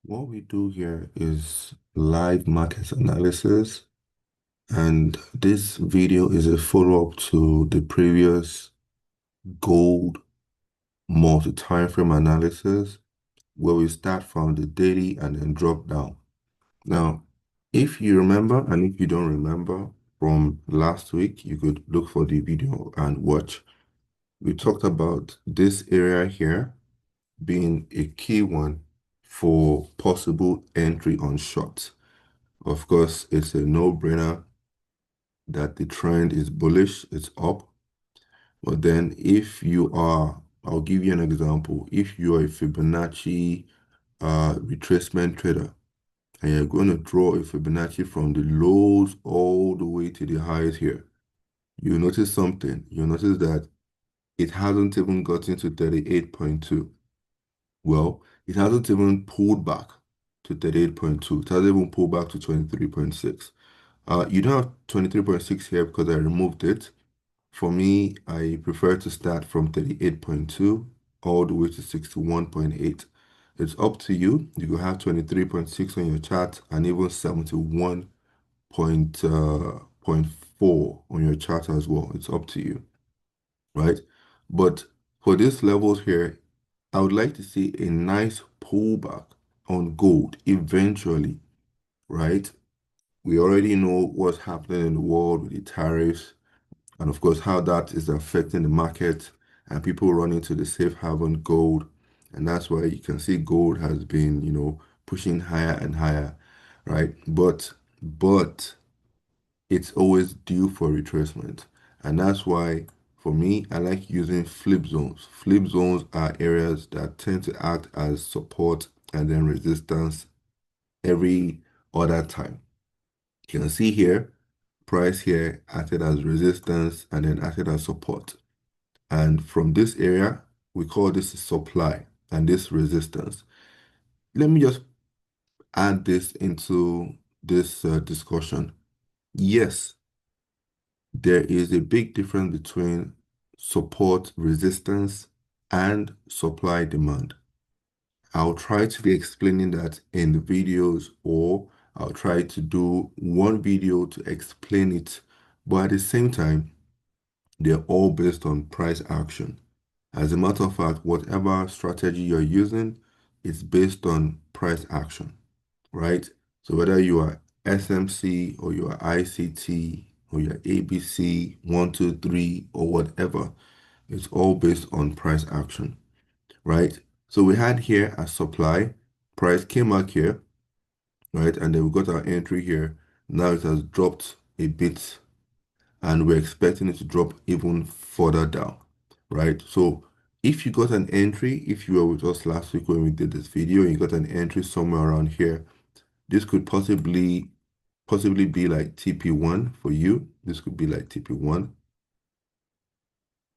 What we do here is live market analysis, and this video is a follow-up to the previous gold multi-time frame analysis, where we start from the daily and then drop down. Now, if you remember, and if you don't remember from last week, you could look for the video and watch. We talked about this area here being a key one for possible entry on short. Of course, it's a no-brainer that the trend is bullish, it's up. But then if you are, I'll give you an example. If you are a Fibonacci retracement trader and you're going to draw a Fibonacci from the lows all the way to the highs here, you notice something. You'll notice that it hasn't even gotten to 38.2. Well, it hasn't even pulled back to 38.2. It hasn't even pulled back to 23.6. You don't have 23.6 here because I removed it. For me, I prefer to start from 38.2 all the way to 61.8. It's up to you. You could have 23.6 on your chart and even 71.4 on your chart as well. It's up to you, right? But for these levels here, I would like to see a nice pullback on gold eventually, right? We already know what's happening in the world with the tariffs and, of course, how that is affecting the market and people running to the safe haven gold. And that's why you can see gold has been, pushing higher and higher, right? But it's always due for retracement. And that's why, for me, I like using flip zones. Flip zones are areas that tend to act as support and then resistance every other time. You can see here, price here acted as resistance and then acted as support. And from this area, we call this supply and this resistance. Let me just add this into this discussion. Yes, there is a big difference between support resistance and supply demand. I'll try to be explaining that in the videos, or I'll try to do one video to explain it, but at the same time, they're all based on price action. As a matter of fact, whatever strategy you're using is based on price action, right? So whether you are SMC or you are ICT or you're ABC 123 or whatever, it's all based on price action, right? So we had here a supply, price came out here, right? And then we got our entry here. Now it has dropped a bit and we're expecting it to drop even further down, right? So if you got an entry, if you were with us last week when we did this video, and you got an entry somewhere around here, this could possibly be like TP1 for you. This could be like TP1.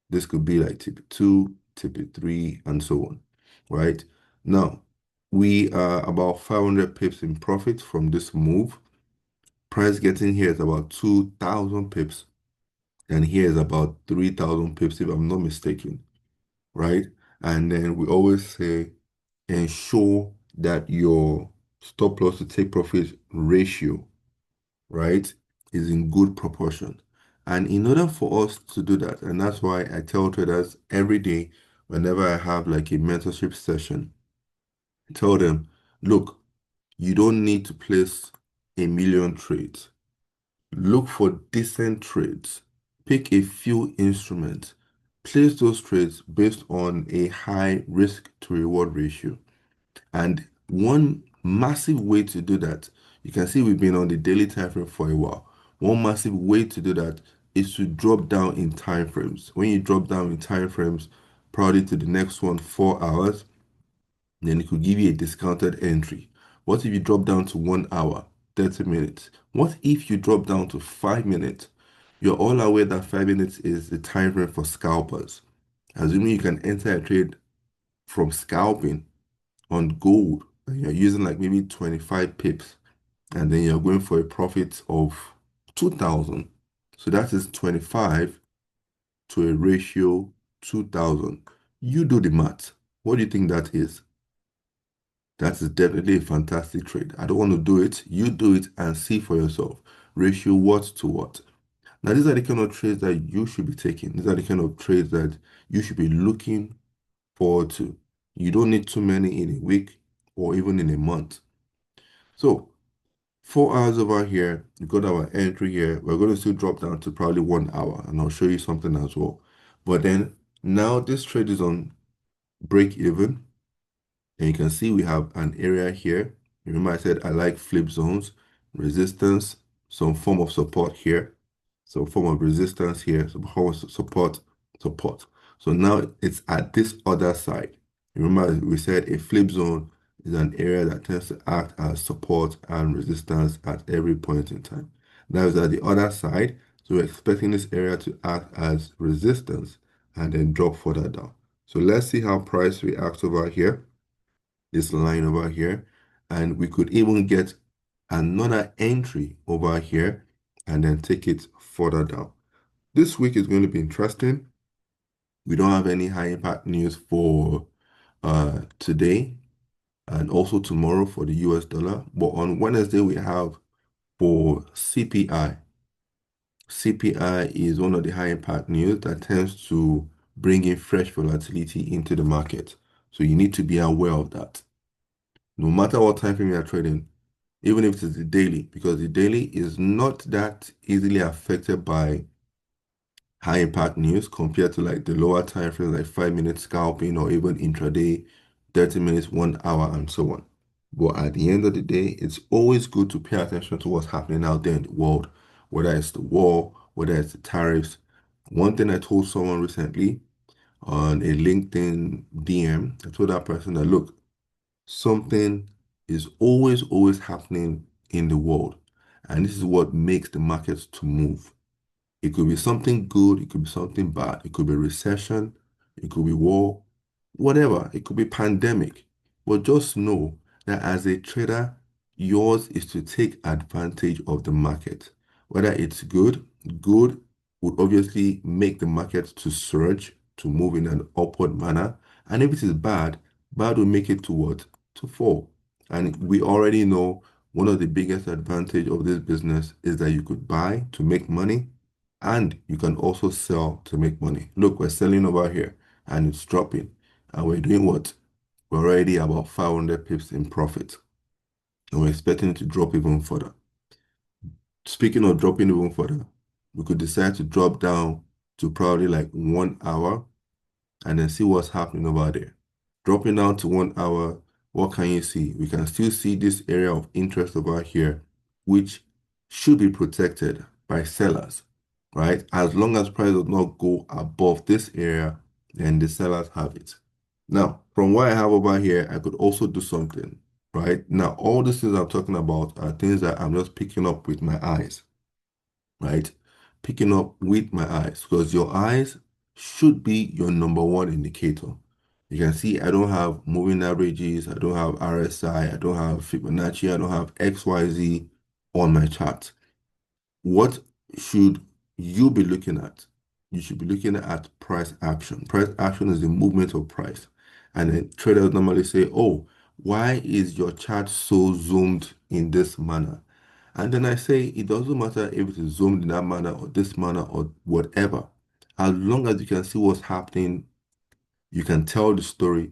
This could be like TP2, TP3, and so on, right? Now, we are about 500 pips in profit from this move. Price getting here is about 2,000 pips. And here is about 3,000 pips, if I'm not mistaken, right? And then we always say ensure that your stop loss to take profit ratio, right, is in good proportion. And in order for us to do that, and that's why I tell traders every day, whenever I have like a mentorship session, I tell them, look, you don't need to place a million trades. Look for decent trades. Pick a few instruments. Place those trades based on a high risk to reward ratio. And one massive way to do that, you can see we've been on the daily time frame for a while. One massive way to do that is to drop down in time frames. When you drop down in time frames, probably to the next one, 4 hours, then it could give you a discounted entry. What if you drop down to 1 hour, 30 minutes? What if you drop down to 5 minutes? You're all aware that 5 minutes is the time frame for scalpers. Assuming you can enter a trade from scalping on gold, and you're using like maybe 25 pips, and then you're going for a profit of 2,000. So that is 25 to a ratio 2,000. You do the math. What do you think that is? that is definitely a fantastic trade. I don't want to do it. You do it and see for yourself. Ratio what to what. Now, these are the kind of trades that you should be taking. These are the kind of trades that you should be looking forward to. You don't need too many in a week or even in a month. So 4 hours over here, we got our entry here. We're going to still drop down to probably 1 hour, and I'll show you something as well. But then now this trade is on break even, and you can see we have an area here. Remember I said I like flip zones, resistance, some form of support here, some form of resistance here, some form of support, support. So now it's at this other side. Remember we said a flip zone is an area that tends to act as support and resistance at every point in time. Now it's at the other side, so we're expecting this area to act as resistance and then drop further down. So let's see how price reacts over here, this line over here, and we could even get another entry over here and then take it further down. This week is going to be interesting. We don't have any high impact news for today and also tomorrow for the US dollar. But on Wednesday, we have for CPI. CPI is one of the high impact news that tends to bring in fresh volatility into the market. So you need to be aware of that. No matter what time frame you are trading, even if it is the daily, because the daily is not that easily affected by high impact news compared to like the lower time frames like 5 minute scalping or even intraday, 30 minutes, 1 hour, and so on. But at the end of the day, it's always good to pay attention to what's happening out there in the world, whether it's the war, whether it's the tariffs. One thing I told someone recently on a LinkedIn DM, I told that person that look, something is always happening in the world, and this is what makes the markets to move. It could be something good, it could be something bad, it could be recession, it could be war, whatever, it could be pandemic. But just know that as a trader, yours is to take advantage of the market. Whether it's good, good would obviously make the market to surge, to move in an upward manner. And if it is bad, bad will make it to what? To fall. And we already know one of the biggest advantage of this business is that you could buy to make money and you can also sell to make money. Look, we're selling over here and it's dropping. And we're doing what? We're already about 500 pips in profit. And we're expecting it to drop even further. Speaking of dropping even further, we could decide to drop down to probably like 1 hour and then see what's happening over there. Dropping down to 1 hour, what can you see? We can still see this area of interest over here, which should be protected by sellers, right? As long as price does not go above this area, then the sellers have it. Now, from what I have over here, I could also do something, right? Now, all these things I'm talking about are things that I'm just picking up with my eyes, right? Picking up with my eyes because your eyes should be your number one indicator. You can see I don't have moving averages, I don't have RSI, I don't have Fibonacci, I don't have XYZ on my chart. What should you be looking at? You should be looking at price action. Price action is the movement of price. And then traders normally say, oh, why is your chart so zoomed in this manner? And then I say, it doesn't matter if it is zoomed in that manner or this manner or whatever. As long as you can see what's happening, you can tell the story,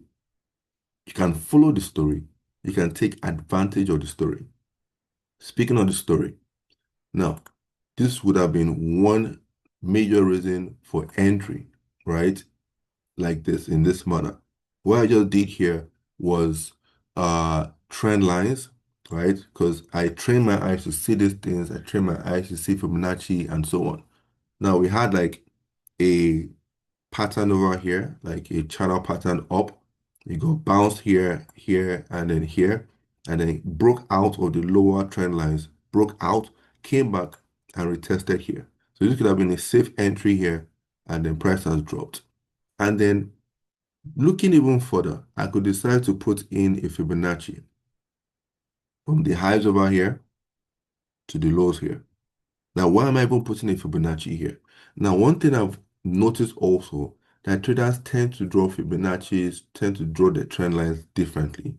you can follow the story, you can take advantage of the story. Speaking of the story, now, this would have been one major reason for entry, right? Like this, in this manner. What I just did here was trend lines, right? Because I train my eyes to see these things, I train my eyes to see Fibonacci and so on. Now we had like a pattern over here, like a channel pattern up. It got bounced here, here, and then here, and then it broke out of the lower trend lines, broke out, came back, and retested here. So this could have been a safe entry here, and then price has dropped. And then looking even further, I could decide to put in a Fibonacci from the highs over here to the lows here. Now, why am I even putting a Fibonacci here? Now, one thing I've noticed also that traders tend to draw Fibonacci's, tend to draw the trend lines differently.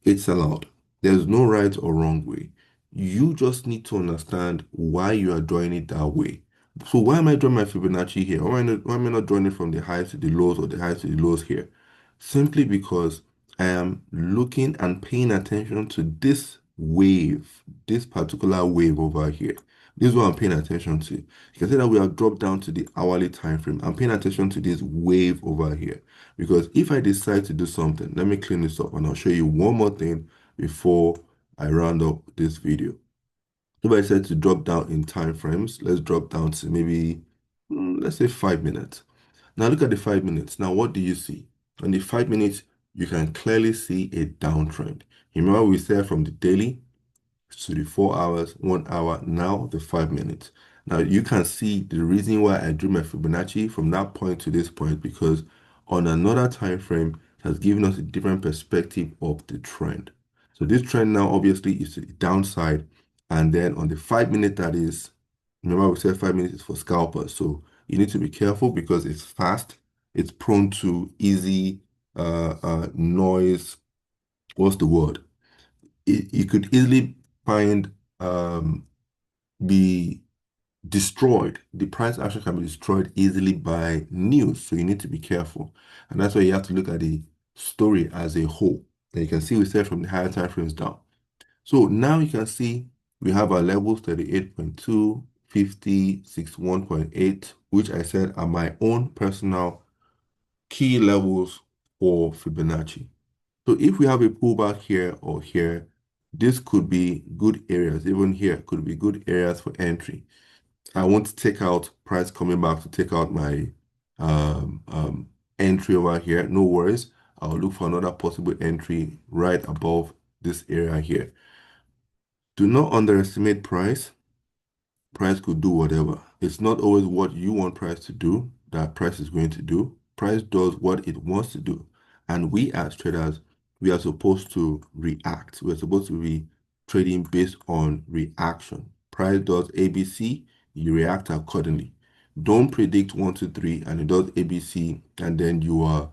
It's allowed. There's no right or wrong way. You just need to understand why you are drawing it that way. So why am I drawing my Fibonacci here? Why am I not drawing it from the highs to the lows or the highs to the lows here? Simply because I am looking and paying attention to this wave, this particular wave over here. This is what I'm paying attention to. You can see that we have dropped down to the hourly time frame. I'm paying attention to this wave over here. Because if I decide to do something, let me clean this up and I'll show you one more thing before I round up this video. If I decide to drop down in time frames, let's drop down to maybe, let's say 5 minutes. Now look at the 5 minutes. Now what do you see? On the 5 minutes, you can clearly see a downtrend. Remember we said from the daily to the 4 hours, 1 hour, now the 5 minutes. Now you can see the reason why I drew my Fibonacci from that point to this point because on another time frame it has given us a different perspective of the trend. So this trend now obviously is to the downside, and then on the 5 minute that is, remember we said 5 minutes is for scalpers, so you need to be careful because it's fast, it's prone to easy noise. What's the word? You could easily find be destroyed. The price action can be destroyed easily by news, so you need to be careful. And that's why you have to look at the story as a whole. And you can see we start from the higher time frames down. So now you can see we have our levels 38.2, 50, 61.8, which I said are my own personal key levels for Fibonacci. So if we have a pullback here or here, this could be good areas. Even here could be good areas for entry. I want to take out price coming back to take out my entry over here. No worries. I'll look for another possible entry right above this area here. Do not underestimate price. Price could do whatever. It's not always what you want price to do that price is going to do. Price does what it wants to do. And we as traders, we are supposed to react. We're supposed to be trading based on reaction. Price does ABC, you react accordingly. Don't predict 1, 2, 3, and it does ABC, and then you are,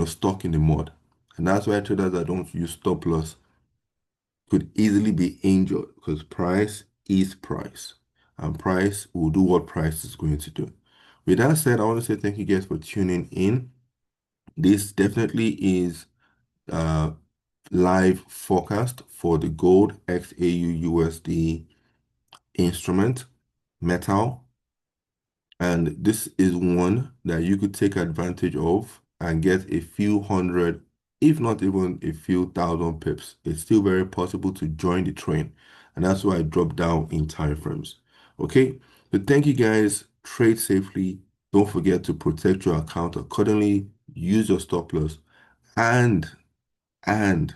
stuck in the mud. And that's why traders that don't use stop loss could easily be injured because price is price and price will do what price is going to do. With that said, I want to say thank you guys for tuning in. This definitely is live forecast for the gold XAU USD instrument metal. And this is one that you could take advantage of and get a few hundred, if not even a few thousand pips. It's still very possible to join the train. And that's why I dropped down in time frames. Okay, so thank you guys. Trade safely. Don't forget to protect your account accordingly. Use your stop loss and and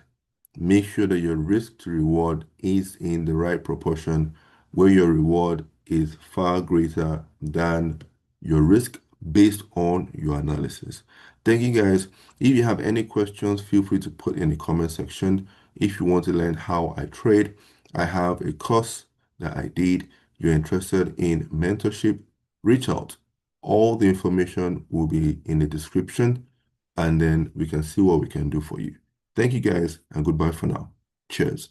make sure that your risk to reward is in the right proportion where your reward is far greater than your risk based on your analysis. Thank you guys. If you have any questions, feel free to put in the comment section. If you want to learn how I trade, I have a course that I did. You're interested in mentorship, reach out. All the information will be in the description, and then we can see what we can do for you. Thank you guys, and goodbye for now. Cheers.